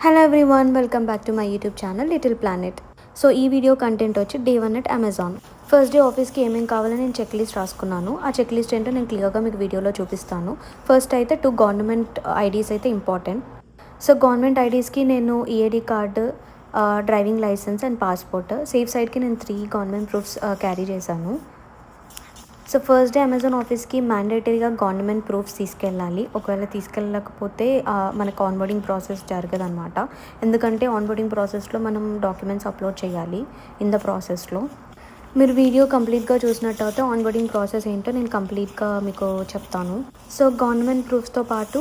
Hello everyone, welcome back to my YouTube channel little planet. So ఈ video content వచ్చి day 1 at Amazon. First day ఆఫీస్కి ఏమేమి కావాలో నేను చెక్ లిస్ట్ రాసుకున్నాను. ఆ చెక్ లిస్ట్ ఏంటో నేను క్లియర్గా మీకు వీడియోలో చూపిస్తాను. ఫస్ట్ అయితే 2 గవర్నమెంట్ ఐడీస్ అయితే ఇంపార్టెంట్. సో గవర్నమెంట్ ఐడీస్కి నేను EAD card, driving licence and passport. Safe సైడ్కి నేను 3 గవర్నమెంట్ ప్రూఫ్స్ క్యారీ చేశాను. సో ఫస్ట్ డే అమెజాన్ ఆఫీస్కి మ్యాండేటరీగా గవర్నమెంట్ ప్రూఫ్స్ తీసుకెళ్ళాలి. ఒకవేళ తీసుకెళ్ళకపోతే మనకు ఆన్బోర్డింగ్ ప్రాసెస్ జరగదన్నమాట. ఎందుకంటే ఆన్బోర్డింగ్ ప్రాసెస్లో మనం డాక్యుమెంట్స్ అప్లోడ్ చేయాలి. ఇన్ ద ప్రాసెస్లో మీరు వీడియో కంప్లీట్గా చూసినట్టయితే ఆన్బోర్డింగ్ ప్రాసెస్ ఏంటో నేను కంప్లీట్గా మీకు చెప్తాను. సో గవర్నమెంట్ ప్రూఫ్స్తో పాటు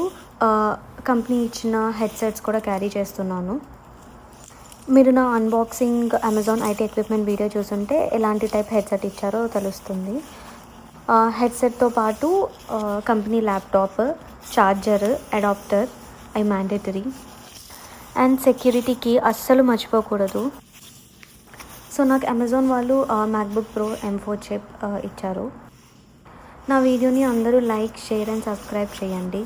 కంపెనీ ఇచ్చిన హెడ్సెట్స్ కూడా క్యారీ చేస్తున్నాను. మీరు నా unboxing Amazon IT equipment video చూసుంటే ఎలాంటి టైప్ హెడ్సెట్ ఇచ్చారో తెలుస్తుంది. హెడ్సెట్తో పాటు కంపెనీ ల్యాప్టాప్, ఛార్జర్, అడాప్టర్ అవి మ్యాండేటరీ. అండ్ సెక్యూరిటీకి అస్సలు మర్చిపోకూడదు. సో నాకు అమెజాన్ వాళ్ళు మ్యాక్బుక్ ప్రో M4 చిప్ ఇచ్చారు. నా వీడియోని అందరూ లైక్, షేర్ అండ్ సబ్స్క్రైబ్ చేయండి.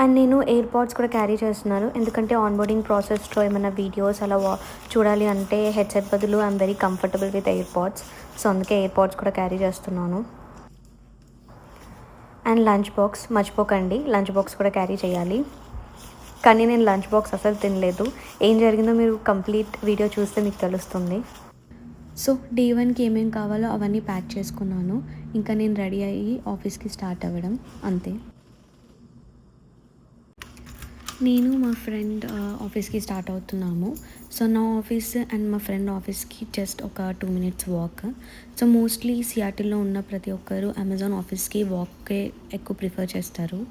అండ్ నేను ఎయిర్పాడ్స్ కూడా క్యారీ చేస్తున్నాను. ఎందుకంటే ఆన్బోర్డింగ్ ప్రాసెస్లో ఏమైనా వీడియోస్ అలా చూడాలి అంటే హెడ్సెట్ బదులు I'm very comfortable with AirPods. So అందుకే ఎయిర్పాడ్స్ కూడా క్యారీ చేస్తున్నాను. అండ్ లంచ్ బాక్స్ మర్చిపోకండి, లంచ్ బాక్స్ కూడా క్యారీ చేయాలి. కానీ నేను లంచ్ బాక్స్ అసలు తినలేదు. ఏం జరిగిందో మీరు కంప్లీట్ వీడియో చూస్తే మీకు తెలుస్తుంది. సో డే 1కి ఏమేమి కావాలో అవన్నీ ప్యాక్ చేసుకున్నాను. ఇంకా నేను రెడీ అయ్యి ఆఫీస్కి స్టార్ట్ అవ్వడం అంతే. నేను మా ఫ్రెండ్ ఆఫీస్కి స్టార్ట్ అవుతున్నాము. సో నా ఆఫీస్ అండ్ మా ఫ్రెండ్ ఆఫీస్కి జస్ట్ ఒక 2 minutes వాక్. సో మోస్ట్లీ సియాటిల్లో ఉన్న ప్రతి ఒక్కరు అమెజాన్ ఆఫీస్కి వాక్కే ఎక్కువ ప్రిఫర్ చేస్తారు.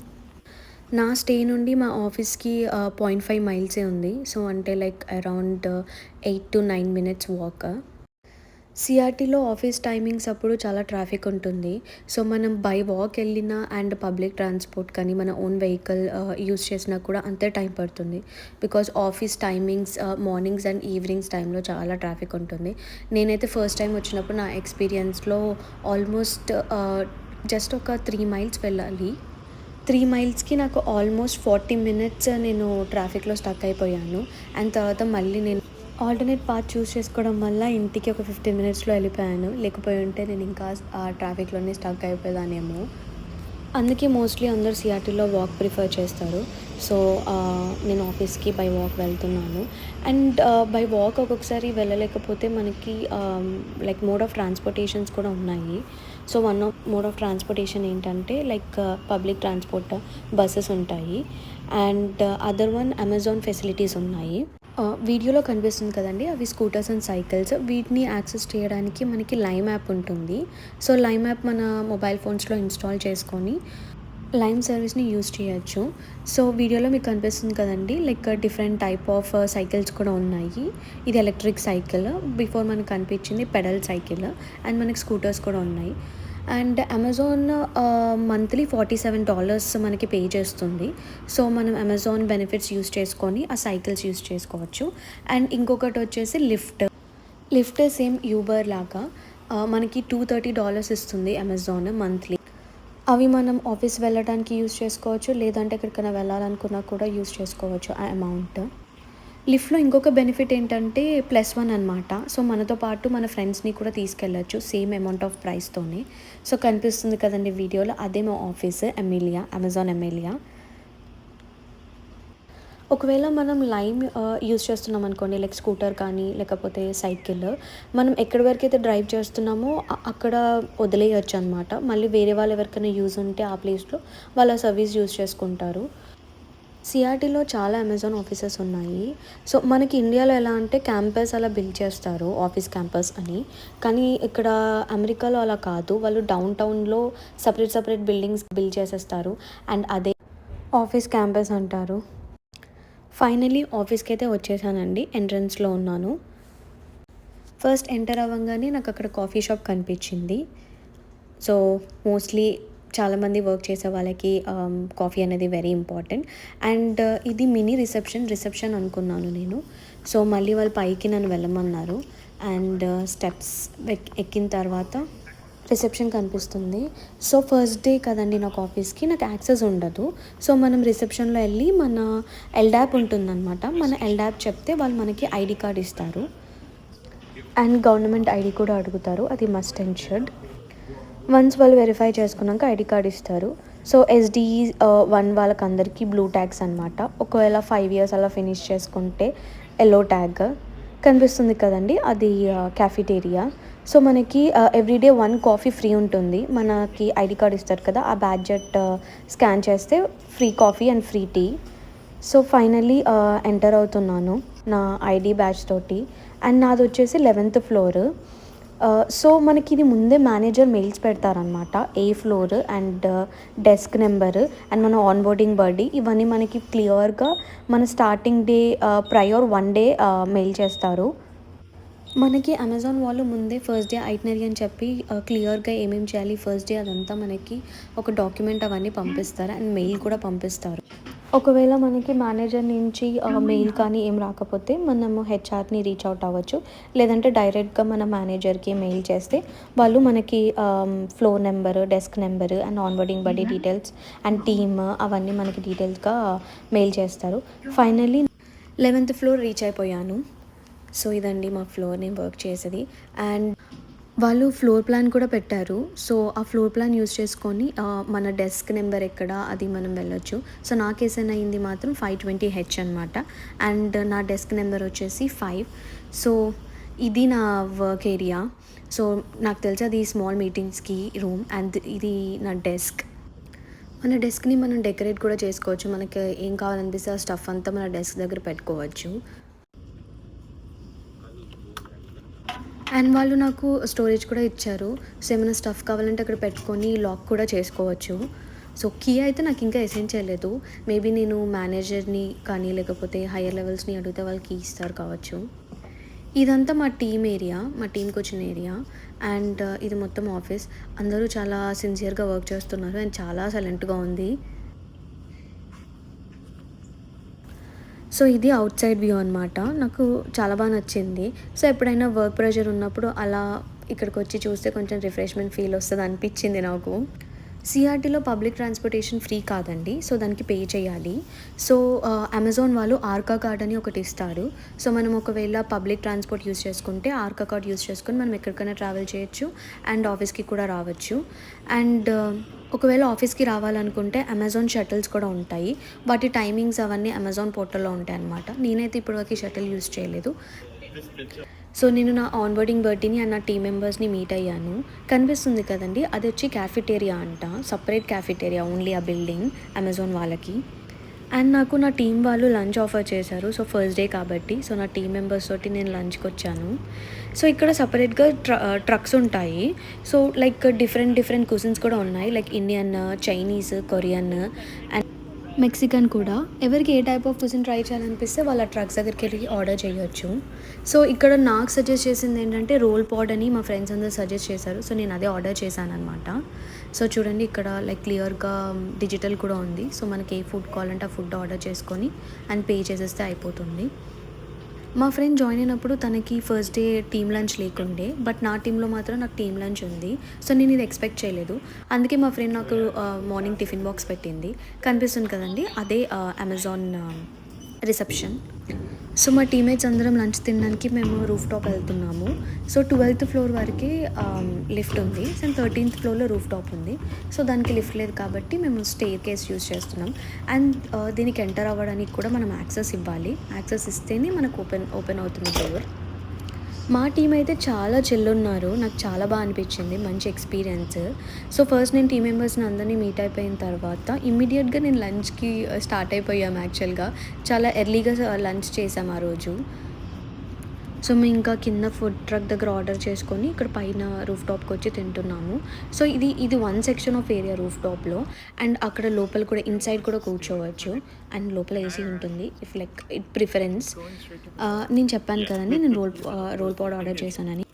నా స్టే నుండి మా ఆఫీస్కి 0.5 miles ఉంది. సో అంటే like around 8 to 9 minutes walk. సిఆర్టీలో ఆఫీస్ టైమింగ్స్ అప్పుడు చాలా ట్రాఫిక్ ఉంటుంది. సో మనం బై వాక్ వెళ్ళినా అండ్ పబ్లిక్ ట్రాన్స్పోర్ట్ కానీ మన ఓన్ వెహికల్ యూస్ చేసినా కూడా అంతే టైం పడుతుంది. Because office timings mornings and evenings టైంలో చాలా ట్రాఫిక్ ఉంటుంది. నేనైతే ఫస్ట్ టైం వచ్చినప్పుడు నా ఎక్స్పీరియన్స్లో ఆల్మోస్ట్ జస్ట్ ఒక 3 miles వెళ్ళాలి. 3 milesకి నాకు ఆల్మోస్ట్ 40 minutes నేను ట్రాఫిక్లో స్టక్ అయిపోయాను. అండ్ తర్వాత మళ్ళీ నేను ఆల్టర్నేట్ పాత్ చూస్ చేసుకోవడం వల్ల ఇంటికి ఒక 15 minutesలో వెళ్ళిపోయాను. లేకపోయి ఉంటే నేను ఇంకా ఆ ట్రాఫిక్లోనే స్టక్ అయిపోయేదానేమో. అందుకే మోస్ట్లీ అందరూ సిఆర్టీలో వాక్ ప్రిఫర్ చేస్తారు. సో నేను ఆఫీస్కి బై వాక్ వెళ్తున్నాను. అండ్ బై వాక్ ఒక్కొక్కసారి వెళ్ళలేకపోతే మనకి లైక్ మోడ్ ఆఫ్ ట్రాన్స్పోర్టేషన్స్ కూడా ఉన్నాయి. So one of mode of transportation ఏంటంటే లైక్ పబ్లిక్ ట్రాన్స్పోర్ట్ బస్సెస్ ఉంటాయి. And other one Amazon facilities ఉన్నాయి. వీడియోలో కనిపిస్తుంది కదండి, అవి స్కూటర్స్ అండ్ సైకిల్స్. వీటిని యాక్సెస్ చేయడానికి మనకి లైమ్ యాప్ ఉంటుంది. సో లైమ్ యాప్ మన మొబైల్ ఫోన్స్లో ఇన్స్టాల్ చేసుకొని లైమ్ సర్వీస్ని యూజ్ చేయొచ్చు. సో వీడియోలో మీకు కనిపిస్తుంది కదండి, like different type of cycles కూడా ఉన్నాయి. ఇది ఎలక్ట్రిక్ సైకిల్, బిఫోర్ మనకు కనిపించింది పెడల్ సైకిల్. అండ్ మనకి స్కూటర్స్ కూడా ఉన్నాయి. అండ్ అమెజాన్ మంత్లీ $47 మనకి పే చేస్తుంది. సో మనం అమెజాన్ బెనిఫిట్స్ యూస్ చేసుకొని ఆ సైకిల్స్ యూస్ చేసుకోవచ్చు. అండ్ ఇంకొకటి వచ్చేసి లిఫ్ట్ సేమ్ యూబర్ లాగా మనకి $230 ఇస్తుంది అమెజాన్ మంత్లీ. అవి మనం ఆఫీస్ వెళ్ళడానికి యూస్ చేసుకోవచ్చు, లేదంటే ఎక్కడికైనా వెళ్ళాలనుకున్నా కూడా యూస్ చేసుకోవచ్చు ఆ అమౌంట్. లిఫ్ట్లో ఇంకొక బెనిఫిట్ ఏంటంటే +1 అనమాట. సో మనతో పాటు మన ఫ్రెండ్స్ని కూడా తీసుకెళ్ళచ్చు సేమ్ అమౌంట్ ఆఫ్ ప్రైస్తోనే. సో కనిపిస్తుంది కదండి వీడియోలో, అదే మా ఆఫీస్ ఎమిలియా, అమెజాన్ ఎమిలియా. ఒకవేళ మనం లైమ్ యూజ్ చేస్తున్నాం అనుకోండి, లైక్ స్కూటర్ కానీ లేకపోతే సైకిల్, మనం ఎక్కడి వరకు అయితే డ్రైవ్ చేస్తున్నామో అక్కడ వదిలేయచ్చు అనమాట. మళ్ళీ వేరే వాళ్ళు ఎవరికైనా యూజ్ ఉంటే ఆ ప్లేస్లో వాళ్ళ సర్వీస్ యూజ్ చేసుకుంటారు. సిఆర్టీలో చాలా అమెజాన్ ఆఫీసెస్ ఉన్నాయి. సో మనకి ఇండియాలో ఎలా అంటే క్యాంపస్ అలా బిల్డ్ చేస్తారు, ఆఫీస్ క్యాంపస్ అని. కానీ ఇక్కడ అమెరికాలో అలా కాదు, వాళ్ళు డౌన్ టౌన్లో సపరేట్ బిల్డింగ్స్ బిల్డ్ చేసేస్తారు. అండ్ అదే ఆఫీస్ క్యాంపస్ అంటారు. ఫైనలీ ఆఫీస్కి అయితే వచ్చేసానండి, ఎంట్రన్స్లో ఉన్నాను. ఫస్ట్ ఎంటర్ అవ్వగానే నాకు అక్కడ కాఫీ షాప్ కనిపించింది. సో మోస్ట్లీ చాలామంది వర్క్ చేసే వాళ్ళకి కాఫీ అనేది వెరీ ఇంపార్టెంట్. అండ్ ఇది మినీ రిసెప్షన్ అనుకున్నాను నేను. సో మళ్ళీ వాళ్ళు పైకి నన్ను వెళ్ళమన్నారు. అండ్ స్టెప్స్ ఎక్కిన తర్వాత రిసెప్షన్ కనిపిస్తుంది. సో ఫస్ట్ డే కదండి నాకు ఆఫీస్కి, నాకు యాక్సెస్ ఉండదు. సో మనం రిసెప్షన్లో వెళ్ళి మన ఎల్డాప్ ఉంటుందన్నమాట. మన ఎల్డాప్ చెప్తే వాళ్ళు మనకి ఐడి కార్డ్ ఇస్తారు అండ్ గవర్నమెంట్ ఐడి కూడా అడుగుతారు, అది మస్ట్ అండ్ షుడ్. వన్స్ వాళ్ళు వెరిఫై చేసుకున్నాక ఐడి కార్డ్ ఇస్తారు. సో ఎస్డి 1 వాళ్ళకి అందరికీ బ్లూ ట్యాగ్స్ అనమాట. ఒకవేళ 5 ఇయర్స్ అలా ఫినిష్ చేసుకుంటే ఎల్లో ట్యాగ్ కనిపిస్తుంది కదండి, అది క్యాఫిటేరియా. సో మనకి ఎవ్రీడే 1 కాఫీ ఫ్రీ ఉంటుంది. మనకి ఐడి కార్డ్ ఇస్తారు కదా, ఆ బ్యాడ్జెట్ స్కాన్ చేస్తే free coffee and free tea. So finally enter అవుతున్నాను నా ఐడి బ్యాడ్జ్ తోటి. అండ్ నాది వచ్చేసి 11th ఫ్లోర్. సో మనకి ఇది ముందే మేనేజర్ మెయిల్స్ పెడతారనమాట, ఏ floor and desk number and మన ఆన్బోర్డింగ్ బర్డీ, ఇవన్నీ మనకి క్లియర్గా మన starting day prior 1 day mail చేస్తారు. మనకి అమెజాన్ వాళ్ళు ముందే ఫస్ట్ డే ఐటినరీ అని చెప్పి క్లియర్గా ఏమేమి చేయాలి ఫస్ట్ డే అదంతా మనకి ఒక డాక్యుమెంట్ అవన్నీ పంపిస్తారు అండ్ మెయిల్ కూడా పంపిస్తారు. ఒకవేళ మనకి మేనేజర్ నుంచి మెయిల్ కానీ ఏం రాకపోతే మనము హెచ్ఆర్ని రీచ్ అవుట్ అవ్వచ్చు, లేదంటే డైరెక్ట్గా మన మేనేజర్కి మెయిల్ చేస్తే వాళ్ళు మనకి floor number, desk number and onboarding buddy details and team అవన్నీ మనకి డీటెయిల్స్గా మెయిల్ చేస్తారు. ఫైనల్లీ 11th ఫ్లోర్ రీచ్ అయిపోయాను. సో ఇదండి మా ఫ్లోర్ నేను వర్క్ చేసేది. అండ్ వాళ్ళు ఫ్లోర్ ప్లాన్ కూడా పెట్టారు. సో ఆ ఫ్లోర్ ప్లాన్ యూస్ చేసుకొని మన డెస్క్ నెంబర్ ఎక్కడ అది మనం వెళ్ళొచ్చు. సో నా కేసు అయింది మాత్రం 520H అనమాట. అండ్ నా డెస్క్ నెంబర్ వచ్చేసి 5. సో ఇది నా వర్క్ ఏరియా. సో నాకు తెలిసి అది స్మాల్ మీటింగ్స్కి రూమ్ అండ్ ఇది నా డెస్క్. మన డెస్క్ని మనం డెకరేట్ కూడా చేసుకోవచ్చు, మనకి ఏం కావాలనిపిస్తే ఆ స్టఫ్ అంతా మన డెస్క్ దగ్గర పెట్టుకోవచ్చు. అండ్ వాళ్ళు నాకు స్టోరేజ్ కూడా ఇచ్చారు. సో ఏమైనా స్టఫ్ కావాలంటే అక్కడ పెట్టుకొని లాక్ కూడా చేసుకోవచ్చు. సో కీ అయితే నాకు ఇంకా అసైన్ చేయలేదు. మేబీ నేను మేనేజర్ని కానీ లేకపోతే హయ్యర్ లెవెల్స్ని అడిగితే వాళ్ళు కీ ఇస్తారు కావచ్చు. ఇదంతా మా టీమ్ ఏరియా, మా టీంకి వచ్చిన ఏరియా. అండ్ ఇది మొత్తం ఆఫీస్. అందరూ చాలా సిన్సియర్గా వర్క్ చేస్తున్నారు అండ్ చాలా సైలెంట్గా ఉంది. సో ఇది అవుట్ సైడ్ వ్యూ అనమాట. నాకు చాలా బాగా నచ్చింది. సో ఎప్పుడైనా వర్క్ ప్రెషర్ ఉన్నప్పుడు అలా ఇక్కడికి వచ్చి చూస్తే కొంచెం రిఫ్రెష్మెంట్ ఫీల్ వస్తుంది అనిపించింది నాకు. సిఆర్టీలో పబ్లిక్ ట్రాన్స్పోర్టేషన్ ఫ్రీ కాదండి, సో దానికి పే చేయాలి. సో అమెజాన్ వాళ్ళు ఆర్కా కార్డ్ అని ఒకటి ఇస్తారు. సో మనం ఒకవేళ పబ్లిక్ ట్రాన్స్పోర్ట్ యూస్ చేసుకుంటే ఆర్కా కార్డ్ యూస్ చేసుకొని మనం ఎక్కడికైనా ట్రావెల్ చేయొచ్చు అండ్ ఆఫీస్కి కూడా రావచ్చు. అండ్ ఒకవేళ ఆఫీస్కి రావాలనుకుంటే అమెజాన్ షటిల్స్ కూడా ఉంటాయి. వాటి టైమింగ్స్ అవన్నీ అమెజాన్ పోర్టల్లో ఉంటాయి అన్నమాట. నేనైతే ఇప్పటివరకు షటిల్ యూస్ చేయలేదు. సో నేను నా ఆన్బోర్డింగ్ బర్త్డేని అండ్ నా టీమ్ మెంబర్స్ని మీట్ అయ్యాను. కనిపిస్తుంది కదండి, అది వచ్చి క్యాఫిటేరియా అంట, సపరేట్ క్యాఫిటేరియా ఓన్లీ ఆ బిల్డింగ్ అమెజాన్ వాళ్ళకి. అండ్ నాకు నా టీం వాళ్ళు లంచ్ ఆఫర్ చేశారు. సో ఫస్ట్ డే కాబట్టి సో నా టీం మెంబర్స్ తోటి నేను లంచ్కి వచ్చాను. సో ఇక్కడ సపరేట్గా ట్రక్స్ ఉంటాయి. సో లైక్ డిఫరెంట్ కుజిన్స్ కూడా ఉన్నాయి, like Indian, Chinese, Korean and Mexican కూడా. ఎవరికి ఏ టైప్ ఆఫ్ కుజిన్ ట్రై చేయాలనిపిస్తే వాళ్ళ ట్రక్స్ దగ్గరికి వెళ్ళి ఆర్డర్ చేయొచ్చు. సో ఇక్కడ నాకు సజెస్ట్ చేసింది ఏంటంటే రోల్ పాడ్ అని మా ఫ్రెండ్స్ అందరూ సజెస్ట్ చేశారు. సో నేను అదే ఆర్డర్ చేశాను అనమాట. సో చూడండి ఇక్కడ లైక్ క్లియర్గా డిజిటల్ కూడా ఉంది. సో మనకి ఏ ఫుడ్ కావాలంటే ఆ ఫుడ్ ఆర్డర్ చేసుకొని అండ్ పే చేసేస్తే అయిపోతుంది. మా ఫ్రెండ్ జాయిన్ అయినప్పుడు తనకి ఫస్ట్ డే టీమ్ లంచ్ లేకుండే, బట్ నా టీంలో మాత్రం నాకు టీమ్ లంచ్ ఉంది. సో నేను ఇది ఎక్స్పెక్ట్ చేయలేదు. అందుకే మా ఫ్రెండ్ నాకు మార్నింగ్ టిఫిన్ బాక్స్ పెట్టింది. కనిపిస్తుంది కదండి, అదే అమెజాన్ రిసెప్షన్. సో మా టీమ్మేట్స్ అందరం లంచ్ తినడానికి మేము రూఫ్ టాప్ వెళ్తున్నాము. సో 12th ఫ్లోర్ వరకు లిఫ్ట్ ఉంది, సో 13th ఫ్లోర్లో రూఫ్ టాప్ ఉంది. సో దానికి లిఫ్ట్ లేదు కాబట్టి మేము స్టేర్ కేస్ యూజ్ చేస్తున్నాం. అండ్ దీనికి ఎంటర్ అవ్వడానికి కూడా మనం యాక్సెస్ ఇవ్వాలి. యాక్సెస్ ఇస్తేనే మనకు ఓపెన్ అవుతుంది డోర్. మా టీం అయితే చాలా ఉన్నారు. నాకు చాలా బాగా అనిపించింది, మంచి ఎక్స్పీరియన్స్. సో ఫస్ట్ నేను టీం మెంబర్స్ని అందరినీ మీట్ అయిపోయిన తర్వాత ఇమ్మీడియట్గా నేను లంచ్కి స్టార్ట్ అయిపోయాము. యాక్చువల్గా చాలా ఎర్లీగా లంచ్ చేసాం ఆ రోజు. సో మేము ఇంకా కింద ఫుడ్ ట్రక్ దగ్గర ఆర్డర్ చేసుకొని ఇక్కడ పైన రూఫ్ టాప్కి వచ్చి తింటున్నాము. సో ఇది 1 సెక్షన్ ఆఫ్ ఏరియా రూఫ్ టాప్లో. అండ్ అక్కడ లోపల కూడా ఇన్సైడ్ కూడా కూర్చోవచ్చు అండ్ లోపల ఏసీ ఉంటుంది ఇఫ్ లైక్ ఇట్ ప్రిఫరెన్స్. నేను చెప్పాను కదండి నేను రోల్ పాడ్ ఆర్డర్ చేశానని.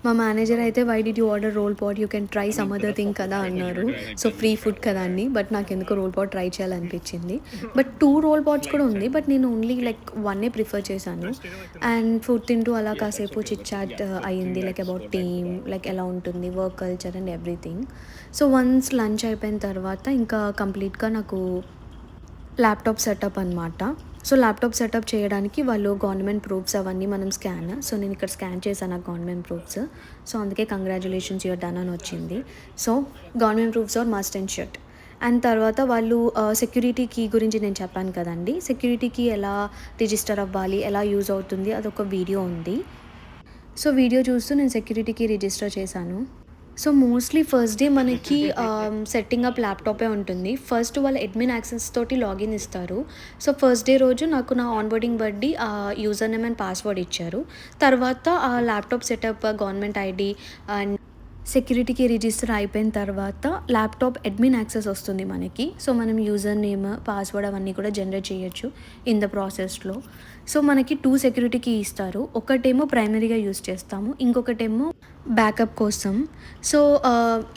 మా మేనేజర్ అయితే why did you order roll pot, you can try some other thing కదా అన్నారు. సో ఫ్రీ ఫుడ్ కదా అని, బట్ నాకెందుకో రోల్ పాట్ ట్రై చేయాలనిపించింది. బట్ 2 రోల్ పాట్స్ కూడా ఉంది, బట్ నేను ఓన్లీ లైక్ 1 ప్రిఫర్ చేశాను. అండ్ ఫుడ్ తింటూ అలా కాసేపు చిట్ చాట్ అయ్యింది, లైక్ అబౌట్ టీమ్, లైక్ ఎలా ఉంటుంది work culture and everything. So once lunch అయిపోయిన తర్వాత ఇంకా కంప్లీట్గా నాకు ల్యాప్టాప్ సెటప్ అనమాట. సో ల్యాప్టాప్ సెటప్ చేయడానికి వాళ్ళు గవర్నమెంట్ ప్రూఫ్స్ అవన్నీ మనం స్కాన్, సో నేను ఇక్కడ స్కాన్ చేశాను ఆ గవర్నమెంట్ ప్రూఫ్స్. సో అందుకే కంగ్రాచులేషన్స్ యూర్ డన్ అని వచ్చింది. So government proofs are must and should. And తర్వాత వాళ్ళు సెక్యూరిటీ కీ గురించి నేను చెప్పాను కదండి, సెక్యూరిటీ కీ ఎలా రిజిస్టర్ అవ్వాలి, ఎలా యూజ్ అవుతుంది, అదొక వీడియో ఉంది. సో వీడియో చూస్తూ నేను సెక్యూరిటీ కీ రిజిస్టర్ చేశాను. సో మోస్ట్లీ ఫస్ట్ డే మనకి సెట్టింగ్ అప్ ల్యాప్టాపే ఉంటుంది. ఫస్ట్ వాళ్ళు అడ్మిన్ యాక్సెస్ తోటి లాగిన్ ఇస్తారు. సో ఫస్ట్ డే రోజు నాకు నా ఆన్బోర్డింగ్ బట్టి యూజర్ నేమ్ అండ్ పాస్వర్డ్ ఇచ్చారు. తర్వాత ఆ laptop setup, government ID and సెక్యూరిటీకి రిజిస్టర్ అయిపోయిన తర్వాత ల్యాప్టాప్ అడ్మిన్ యాక్సెస్ వస్తుంది మనకి. సో మనం యూజర్ నేమ్, పాస్వర్డ్ అవన్నీ కూడా జనరేట్ చేయొచ్చు ఇన్ ద ప్రాసెస్లో. సో మనకి 2 సెక్యూరిటీ కీ ఇస్తారు. ఒకటేమో ప్రైమరీగా యూజ్ చేస్తాము, ఇంకొకటేమో బ్యాకప్ కోసం. సో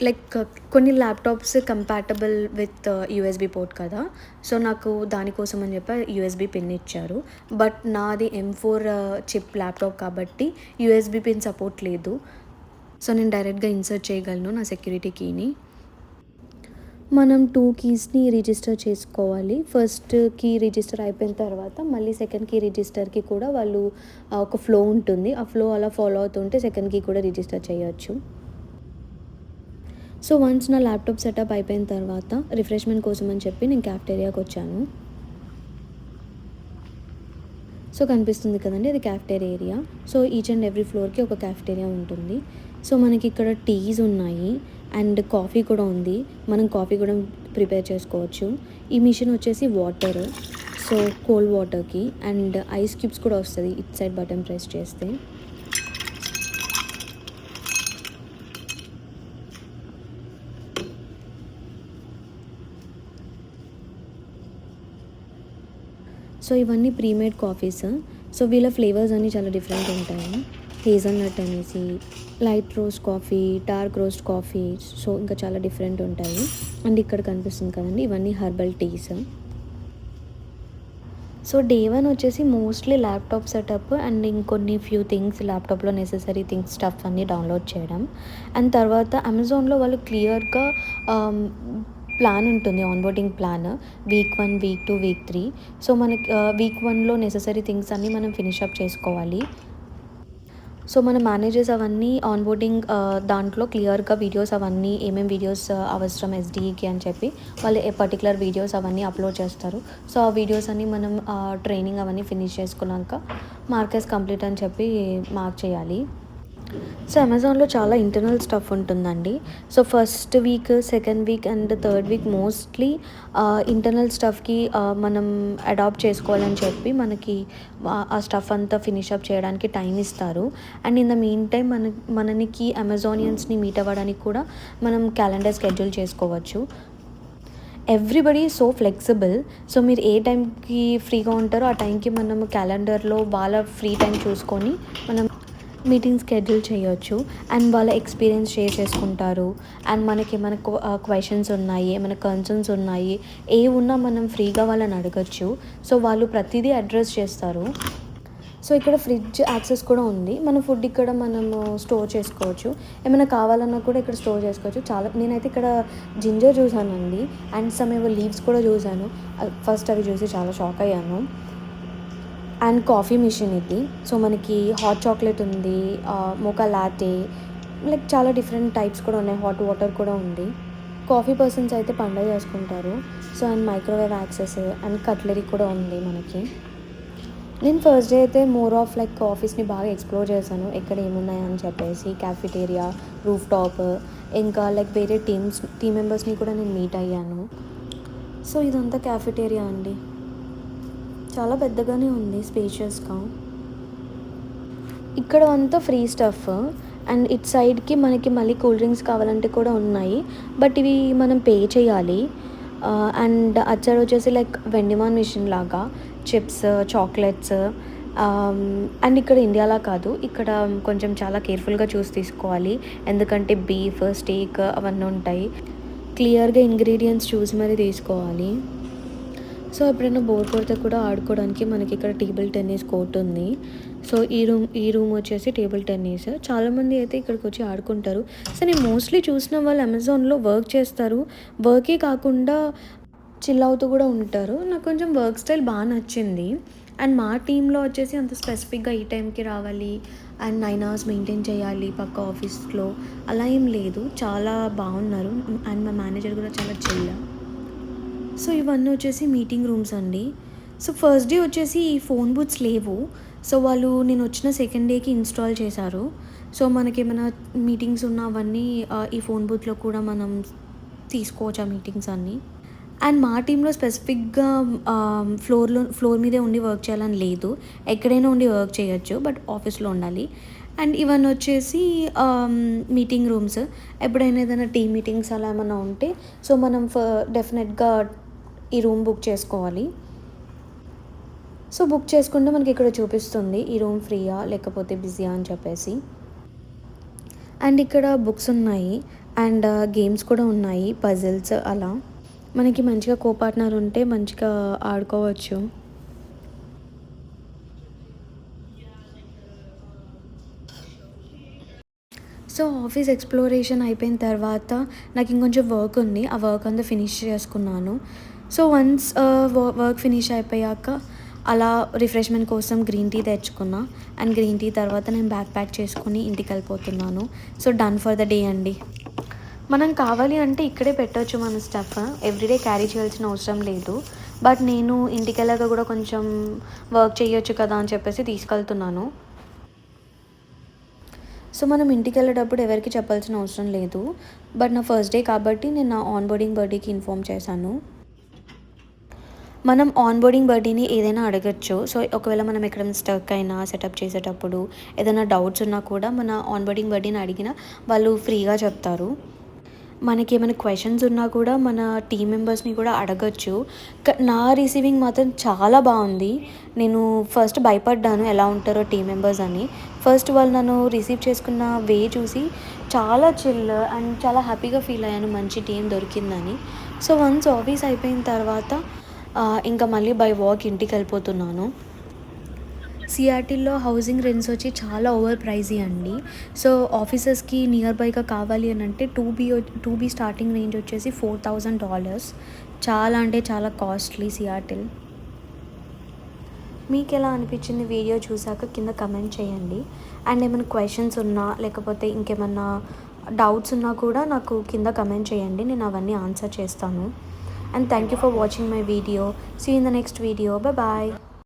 లైక్ కొన్ని laptops compatible with USB port కదా, సో నాకు దానికోసం అని చెప్పి యూఎస్బి పిన్ ఇచ్చారు. బట్ నాది M4 చిప్ ల్యాప్టాప్ కాబట్టి యూఎస్బి పిన్ సపోర్ట్ లేదు. సో నేను డైరెక్ట్గా ఇన్సర్ట్ చేయగలను నా సెక్యూరిటీ కీని. మనం 2 కీస్ని రిజిస్టర్ చేసుకోవాలి. ఫస్ట్ కీ రిజిస్టర్ అయిపోయిన తర్వాత మళ్ళీ సెకండ్ కీ రిజిస్టర్కి కూడా వాళ్ళు ఒక ఫ్లో ఉంటుంది, ఆ ఫ్లో అలా ఫాలో అవుతుంటే సెకండ్ కీ కూడా రిజిస్టర్ చేయొచ్చు. సో వన్స్ నా ల్యాప్టాప్ సెటప్ అయిపోయిన తర్వాత రిఫ్రెష్మెంట్ కోసం అని చెప్పి నేను క్యాఫ్టేరియాకి వచ్చాను. సో కనిపిస్తుంది కదండి, అది cafeteria area. So each and every ఫ్లోర్కి ఒక క్యాఫ్టేరియా ఉంటుంది. సో మనకి ఇక్కడ టీస్ ఉన్నాయి అండ్ కాఫీ కూడా ఉంది, మనం కాఫీ కూడా ప్రిపేర్ చేసుకోవచ్చు. ఈ మిషన్ వచ్చేసి వాటర్, సో కోల్డ్ వాటర్కి, అండ్ ఐస్ క్యూబ్స్ కూడా వస్తుంది ఇట్ సైడ్ బటన్ ప్రెస్ చేస్తే. సో ఇవన్నీ ప్రీమేడ్ కాఫీస్. సో వీళ్ళ ఫ్లేవర్స్ అన్నీ చాలా డిఫరెంట్ ఉంటాయి. హేజల్నట్ అనేసి, light roast coffee, dark roast coffee, so ఇంకా చాలా డిఫరెంట్ ఉంటాయి. అండ్ ఇక్కడ కనిపిస్తుంది కదండి, ఇవన్నీ హర్బల్ టీస్. సో డే 1 వచ్చేసి మోస్ట్లీ ల్యాప్టాప్ సెటప్ అండ్ ఇంకొన్ని ఫ్యూ థింగ్స్ ల్యాప్టాప్లో నెసెసరీ థింగ్స్ స్టఫ్ అన్నీ డౌన్లోడ్ చేయడం. అండ్ తర్వాత అమెజాన్లో వాళ్ళు క్లియర్గా ప్లాన్ ఉంటుంది, onboarding plan, week 1, week 2, week 3. So మనకి వీక్ 1లో నెసెసరీ థింగ్స్ అన్నీ మనం ఫినిష్ అప్ చేసుకోవాలి. సో మన మేనేజర్స్ అవన్నీ ఆన్బోర్డింగ్ దాంట్లో క్లియర్గా వీడియోస్ అవన్నీ ఏమేమి వీడియోస్ అవసరం ఎస్డీకి అని చెప్పి వాళ్ళు పర్టికులర్ వీడియోస్ అవన్నీ అప్లోడ్ చేస్తారు. సో ఆ వీడియోస్ అన్నీ మనం ట్రైనింగ్ అవన్నీ ఫినిష్ చేసుకున్నాక మార్కెస్ కంప్లీట్ అని చెప్పి మార్క్ చేయాలి. సో అమెజాన్లో చాలా ఇంటర్నల్ స్టఫ్ ఉంటుందండి. So first week, second week and third week mostly internal స్టఫ్కి మనం అడాప్ట్ చేసుకోవాలని చెప్పి మనకి ఆ స్టఫ్ అంతా ఫినిష్ అప్ చేయడానికి టైం ఇస్తారు. And in the mean time మనకి అమెజానియన్స్ని మీట్ అవ్వడానికి కూడా మనం క్యాలెండర్ షెడ్యూల్ చేసుకోవచ్చు. Everybody so flexible. సో మీరు ఏ టైంకి ఫ్రీగా ఉంటారో ఆ టైంకి మనం క్యాలెండర్లో వాళ్ళ ఫ్రీ టైం చూసుకొని మనం మీటింగ్ షెడ్యూల్ చేయొచ్చు. అండ్ వాళ్ళ ఎక్స్పీరియన్స్ షేర్ చేసుకుంటారు. అండ్ మనకి ఏమైనా క్వశ్చన్స్ ఉన్నాయి, ఏమైనా కన్సర్న్స్ ఉన్నాయి, ఏ ఉన్నా మనం ఫ్రీగా వాళ్ళని అడగచ్చు. సో వాళ్ళు ప్రతిదీ అడ్రస్ చేస్తారు. సో ఇక్కడ ఫ్రిడ్జ్ యాక్సెస్ కూడా ఉంది, మన ఫుడ్ ఇక్కడ మనము స్టోర్ చేసుకోవచ్చు. ఏమైనా కావాలన్నా కూడా ఇక్కడ స్టోర్ చేసుకోవచ్చు. చాలా నేనైతే ఇక్కడ జింజర్ చూసానండి అండ్ సమ్ ఏవో లీవ్స్ కూడా చూసాను. ఫస్ట్ అవి చూసి చాలా షాక్ అయ్యాను. అండ్ కాఫీ మిషన్ ఇది. సో మనకి హాట్ చాక్లెట్ ఉంది, మోకా లాటే, లైక్ చాలా డిఫరెంట్ టైప్స్ కూడా ఉన్నాయి. హాట్ వాటర్ కూడా ఉంది. కాఫీ పర్సన్స్ అయితే పండగ చేసుకుంటారు. So and microwave access and cutlery కూడా ఉంది మనకి. నేను ఫస్ట్ డే అయితే మోర్ ఆఫ్ లైక్ ఆఫీస్ని బాగా ఎక్స్ప్లోర్ చేశాను, ఎక్కడ ఏమున్నాయని చెప్పేసి. క్యాఫిటేరియా, రూఫ్ టాప్, ఇంకా లైక్ వేరే టీమ్ మెంబర్స్ని కూడా నేను మీట్ అయ్యాను. సో ఇదంతా క్యాఫిటేరియా అండి, చాలా పెద్దగానే ఉంది, స్పేషియస్గా. ఇక్కడ అంతా ఫ్రీ స్టఫ్. అండ్ ఇట్ సైడ్కి మనకి మళ్ళీ కూల్ డ్రింక్స్ కావాలంటే కూడా ఉన్నాయి, బట్ ఇవి మనం పే చేయాలి. అండ్ అటు సైడ్ వచ్చేసి లైక్ వెండిమాన్ మిషన్ లాగా చిప్స్, చాక్లెట్స్ అండ్ ఇక్కడ ఇండియాలా కాదు, ఇక్కడ కొంచెం చాలా కేర్ఫుల్గా చూసి తీసుకోవాలి. ఎందుకంటే బీఫ్, స్టేక్ అవన్నీ ఉంటాయి. క్లియర్గా ఇంగ్రీడియంట్స్ చూసి మరీ తీసుకోవాలి. సో ఎప్పుడైనా బోర్ కొడితే కూడా ఆడుకోవడానికి మనకి ఇక్కడ టేబుల్ టెన్నిస్ కోర్ట్ ఉంది. సో ఈ రూమ్ వచ్చేసి టేబుల్ టెన్నిస్. చాలామంది అయితే ఇక్కడికి వచ్చి ఆడుకుంటారు. సో నేను మోస్ట్లీ చూసిన వాళ్ళు అమెజాన్లో వర్క్ చేస్తారు. వర్కే కాకుండా చిల్ అవుతూ కూడా ఉంటారు. నాకు కొంచెం వర్క్ స్టైల్ బాగా నచ్చింది. అండ్ మా టీంలో వచ్చేసి అంత స్పెసిఫిక్గా ఈ టైంకి రావాలి అండ్ 9 అవర్స్ మెయింటైన్ చేయాలి పక్క ఆఫీస్లో, అలా ఏం లేదు. చాలా బాగున్నారు. అండ్ మా మేనేజర్ కూడా చాలా చిల్. సో ఇవన్నీ వచ్చేసి మీటింగ్ రూమ్స్ అండి. సో ఫస్ట్ డే వచ్చేసి ఈ ఫోన్ బూత్స్ లేవు. సో వాళ్ళు నేను వచ్చిన సెకండ్ డేకి ఇన్స్టాల్ చేశారు. సో మనకేమైనా మీటింగ్స్ ఉన్న అవన్నీ ఈ ఫోన్ బూత్లో కూడా మనం తీసుకోవచ్చు ఆ మీటింగ్స్ అన్నీ. అండ్ మా టీంలో స్పెసిఫిక్గా ఫ్లోర్ మీదే ఉండి వర్క్ చేయాలని లేదు. ఎక్కడైనా ఉండి వర్క్ చేయొచ్చు, బట్ ఆఫీస్లో ఉండాలి. అండ్ ఇవన్నీ వచ్చేసి మీటింగ్ రూమ్స్. ఎప్పుడైనా ఏదైనా టీమ్ మీటింగ్స్ అలా ఏమైనా ఉంటే సో మనం డెఫినెట్గా ఈ రూమ్ బుక్ చేసుకోవాలి. సో బుక్ చేసుకుంటే మనకి ఇక్కడ చూపిస్తుంది ఈ రూమ్ ఫ్రీయా లేకపోతే బిజీయా అని చెప్పేసి. అండ్ ఇక్కడ బుక్స్ ఉన్నాయి అండ్ గేమ్స్ కూడా ఉన్నాయి, పజిల్స్ అలా. మనకి మంచిగా పార్ట్నర్ ఉంటే మంచిగా ఆడుకోవచ్చు. సో ఆఫీస్ ఎక్స్‌ప్లోరేషన్ అయిపోయిన తర్వాత నాకు ఇంకొంచెం వర్క్ ఉంది. ఆ వర్క్ అంతా ఫినిష్ చేసుకున్నాను. సో వన్స్ వర్క్ ఫినిష్ అయిపోయాక అలా రిఫ్రెష్మెంట్ కోసం గ్రీన్ టీ తెచ్చుకున్నా. అండ్ గ్రీన్ టీ తర్వాత నేను బ్యాగ్ ప్యాక్ చేసుకొని ఇంటికి వెళ్ళిపోతున్నాను. So done for the day అండి. మనం కావాలి అంటే ఇక్కడే పెట్టవచ్చు మన స్టఫ్. ఎవ్రీడే క్యారీ చేయాల్సిన అవసరం లేదు. బట్ నేను ఇంటికెళ్ళాక కూడా కొంచెం వర్క్ చేయొచ్చు కదా అని చెప్పేసి తీసుకెళ్తున్నాను. సో మనం ఇంటికి వెళ్ళేటప్పుడు ఎవరికి చెప్పాల్సిన అవసరం లేదు. బట్ నా ఫస్ట్ డే కాబట్టి నేను నా ఆన్ బోర్డింగ్ బర్త్డేకి ఇన్ఫామ్ చేశాను. మనం ఆన్ బోర్డింగ్ బర్త్డేని ఏదైనా అడగచ్చు. సో ఒకవేళ మనం ఎక్కడైనా స్టక్ అయినా సెటప్ చేసేటప్పుడు ఏదైనా డౌట్స్ ఉన్నా కూడా మన ఆన్ బోర్డింగ్ బర్త్డేని అడిగినా వాళ్ళు ఫ్రీగా చెప్తారు. మనకి ఏమైనా క్వశ్చన్స్ ఉన్నా కూడా మన టీం మెంబర్స్ని కూడా అడగచ్చు. నా రిసీవింగ్ మాత్రం చాలా బాగుంది. నేను ఫస్ట్ భయపడ్డాను ఎలా ఉంటారో టీం మెంబర్స్ అని. ఫస్ట్ వాళ్ళు నన్ను రిసీవ్ చేసుకున్న వే చూసి చాలా చిల్ అండ్ చాలా హ్యాపీగా ఫీల్ అయ్యాను, మంచి టీం దొరికిందని. సో వన్స్ ఆఫీస్ అయిపోయిన తర్వాత ఇంకా మళ్ళీ బై వాక్ ఇంటికి వెళ్ళిపోతున్నాను. సియాటిల్లో హౌసింగ్ రెంట్స్ వచ్చి చాలా ఓవర్ ప్రైజీ అండి. సో ఆఫీసెస్కి నియర్ బైగా కావాలి అని అంటే 2B స్టార్టింగ్ రేంజ్ వచ్చేసి $4,000. చాలా అంటే చాలా కాస్ట్లీ సియాటిల్. మీకు ఎలా అనిపించింది వీడియో చూసాక కింద కమెంట్ చేయండి. అండ్ ఏమైనా క్వశ్చన్స్ ఉన్నా లేకపోతే ఇంకేమన్నా డౌట్స్ ఉన్నా కూడా నాకు కింద కమెంట్ చేయండి, నేను అవన్నీ ఆన్సర్ చేస్తాను. And thank you for watching my video. See in the next video. Bye.